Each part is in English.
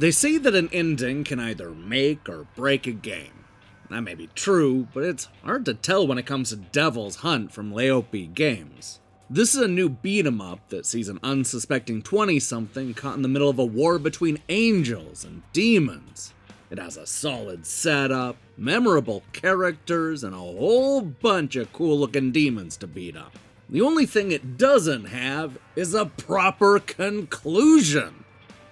They say that an ending can either make or break a game. That may be true, but it's hard to tell when it comes to Devil's Hunt from Defunct Games. This is a new beat-em-up that sees an unsuspecting 20-something caught in the middle of a war between angels and demons. It has a solid setup, memorable characters, and a whole bunch of cool-looking demons to beat up. The only thing it doesn't have is a proper conclusion.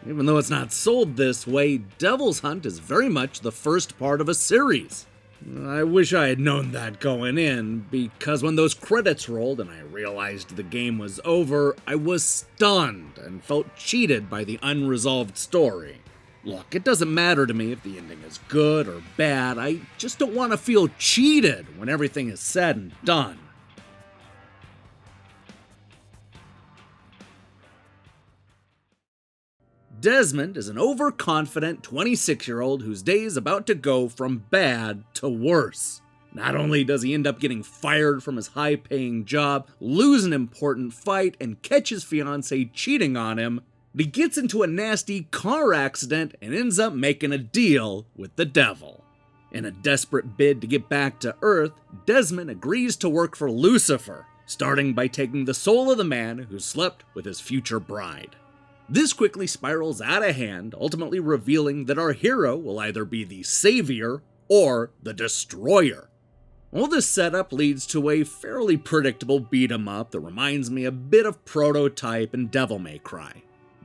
Even though it's not sold this way, Devil's Hunt is very much the first part of a series. I wish I had known that going in, because when those credits rolled and I realized the game was over, I was stunned and felt cheated by the unresolved story. Look, it doesn't matter to me if the ending is good or bad, I just don't want to feel cheated when everything is said and done. Desmond is an overconfident 26-year-old whose day is about to go from bad to worse. Not only does he end up getting fired from his high-paying job, lose an important fight, and catch his fiancée cheating on him, but he gets into a nasty car accident and ends up making a deal with the devil. In a desperate bid to get back to Earth, Desmond agrees to work for Lucifer, starting by taking the soul of the man who slept with his future bride. This quickly spirals out of hand, ultimately revealing that our hero will either be the savior or the destroyer. All this setup leads to a fairly predictable beat-em-up that reminds me a bit of Prototype and Devil May Cry.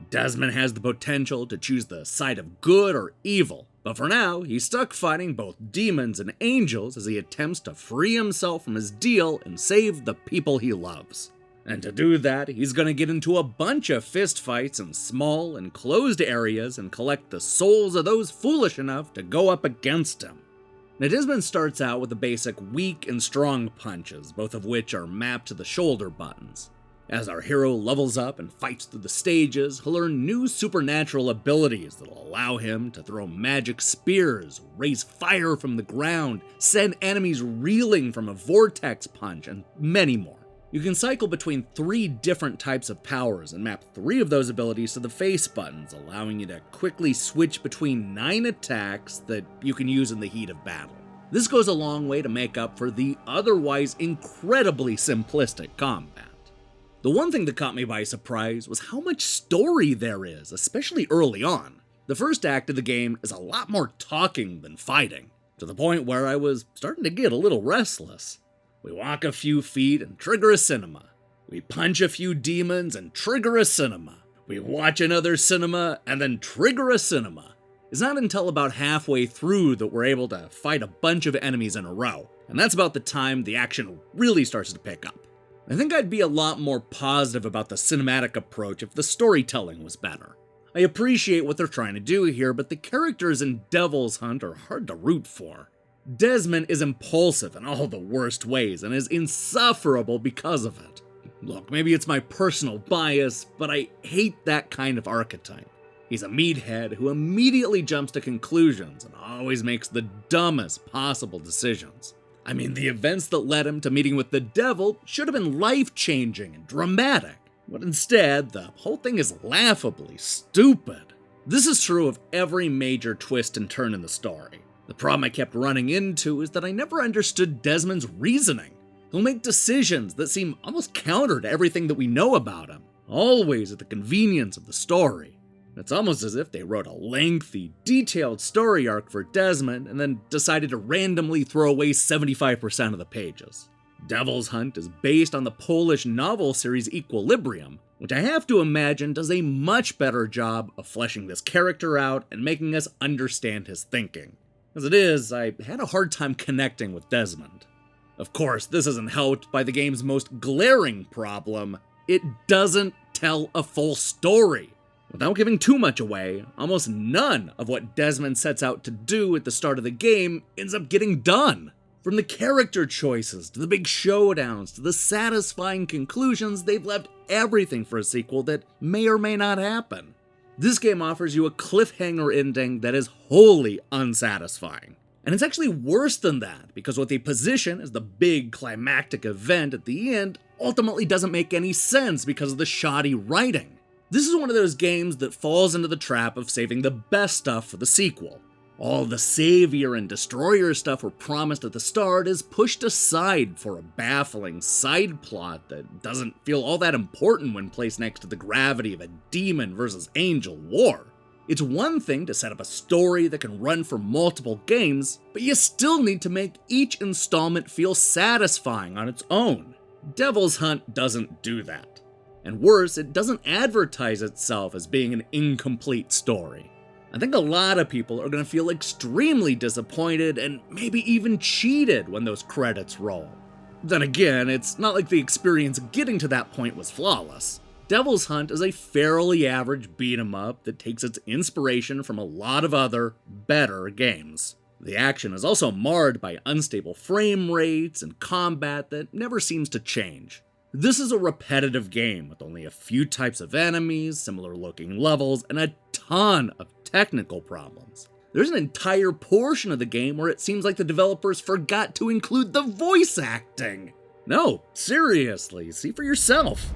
Desmond has the potential to choose the side of good or evil, but for now, he's stuck fighting both demons and angels as he attempts to free himself from his deal and save the people he loves. And to do that, he's going to get into a bunch of fistfights in small, enclosed areas and collect the souls of those foolish enough to go up against him. Now, Desmond starts out with the basic weak and strong punches, both of which are mapped to the shoulder buttons. As our hero levels up and fights through the stages, he'll learn new supernatural abilities that'll allow him to throw magic spears, raise fire from the ground, send enemies reeling from a vortex punch, and many more. You can cycle between 3 different types of powers and map 3 of those abilities to the face buttons, allowing you to quickly switch between 9 attacks that you can use in the heat of battle. This goes a long way to make up for the otherwise incredibly simplistic combat. The one thing that caught me by surprise was how much story there is, especially early on. The first act of the game is a lot more talking than fighting, to the point where I was starting to get a little restless. We walk a few feet and trigger a cinema. We punch a few demons and trigger a cinema. We watch another cinema and then trigger a cinema. It's not until about halfway through that we're able to fight a bunch of enemies in a row, and that's about the time the action really starts to pick up. I think I'd be a lot more positive about the cinematic approach if the storytelling was better. I appreciate what they're trying to do here, but the characters in Devil's Hunt are hard to root for. Desmond is impulsive in all the worst ways and is insufferable because of it. Look, maybe it's my personal bias, but I hate that kind of archetype. He's a meathead who immediately jumps to conclusions and always makes the dumbest possible decisions. I mean, the events that led him to meeting with the devil should have been life-changing and dramatic, but instead, the whole thing is laughably stupid. This is true of every major twist and turn in the story. The problem I kept running into is that I never understood Desmond's reasoning. He'll make decisions that seem almost counter to everything that we know about him, always at the convenience of the story. It's almost as if they wrote a lengthy, detailed story arc for Desmond and then decided to randomly throw away 75% of the pages. Devil's Hunt is based on the Polish novel series Equilibrium, which I have to imagine does a much better job of fleshing this character out and making us understand his thinking. As it is, I had a hard time connecting with Desmond. Of course, this isn't helped by the game's most glaring problem: it doesn't tell a full story. Without giving too much away, almost none of what Desmond sets out to do at the start of the game ends up getting done. From the character choices, to the big showdowns, to the satisfying conclusions, they've left everything for a sequel that may or may not happen. This game offers you a cliffhanger ending that is wholly unsatisfying. And it's actually worse than that, because what they position as the big climactic event at the end ultimately doesn't make any sense because of the shoddy writing. This is one of those games that falls into the trap of saving the best stuff for the sequel. All the savior and destroyer stuff we're promised at the start is pushed aside for a baffling side plot that doesn't feel all that important when placed next to the gravity of a demon versus angel war. It's one thing to set up a story that can run for multiple games, but you still need to make each installment feel satisfying on its own. Devil's Hunt doesn't do that. And worse, it doesn't advertise itself as being an incomplete story. I think a lot of people are going to feel extremely disappointed and maybe even cheated when those credits roll. Then again, it's not like the experience getting to that point was flawless. Devil's Hunt is a fairly average beat-em-up that takes its inspiration from a lot of other, better games. The action is also marred by unstable frame rates and combat that never seems to change. This is a repetitive game with only a few types of enemies, similar looking levels, and a ton of technical problems. There's an entire portion of the game where it seems like the developers forgot to include the voice acting. No, seriously, see for yourself.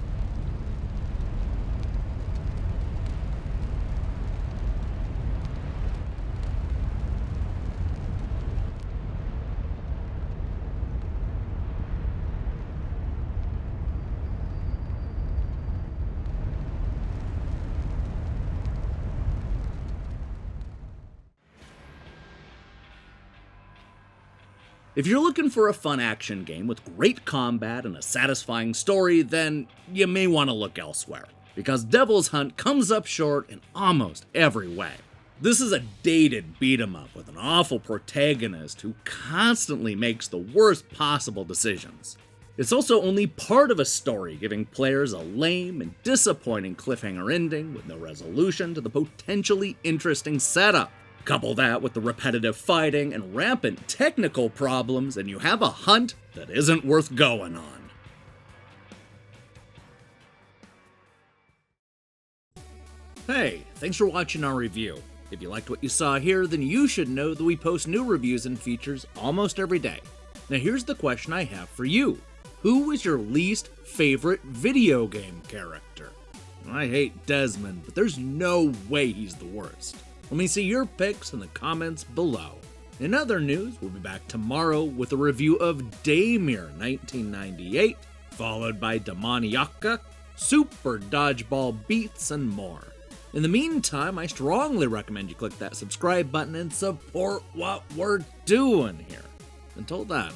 If you're looking for a fun action game with great combat and a satisfying story, then you may want to look elsewhere, because Devil's Hunt comes up short in almost every way. This is a dated beat-em-up with an awful protagonist who constantly makes the worst possible decisions. It's also only part of a story, giving players a lame and disappointing cliffhanger ending with no resolution to the potentially interesting setup. Couple that with the repetitive fighting and rampant technical problems, and you have a hunt that isn't worth going on. Hey, thanks for watching our review. If you liked what you saw here, then you should know that we post new reviews and features almost every day. Now here's the question I have for you. Who is your least favorite video game character? I hate Desmond, but there's no way he's the worst. Let me see your picks in the comments below. In other news, we'll be back tomorrow with a review of Daymere 1998, followed by Demoniaca, Super Dodgeball Beats, and more. In the meantime, I strongly recommend you click that subscribe button and support what we're doing here. Until then.